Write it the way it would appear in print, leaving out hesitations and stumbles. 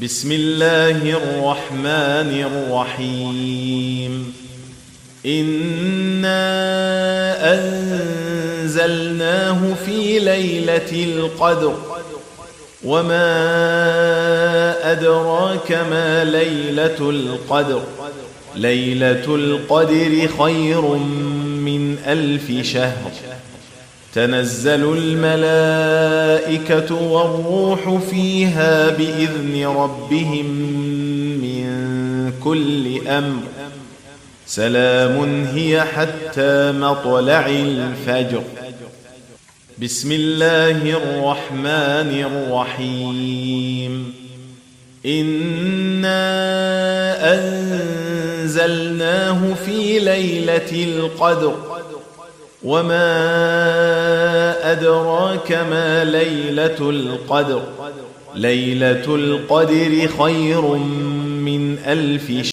بسم الله الرحمن الرحيم. إنا أنزلناه في ليلة القدر وما أدراك ما ليلة القدر ليلة القدر خير من 1000 شهر. تنزل الملائكة والروح فيها بإذن ربهم من كل أمر. سلام هي حتى مطلع الفجر. بسم الله الرحمن الرحيم. إنا أنزلناه في ليلة القدر وما أدراك ما ليلة القدر ليلة القدر خير من 1000 شهر.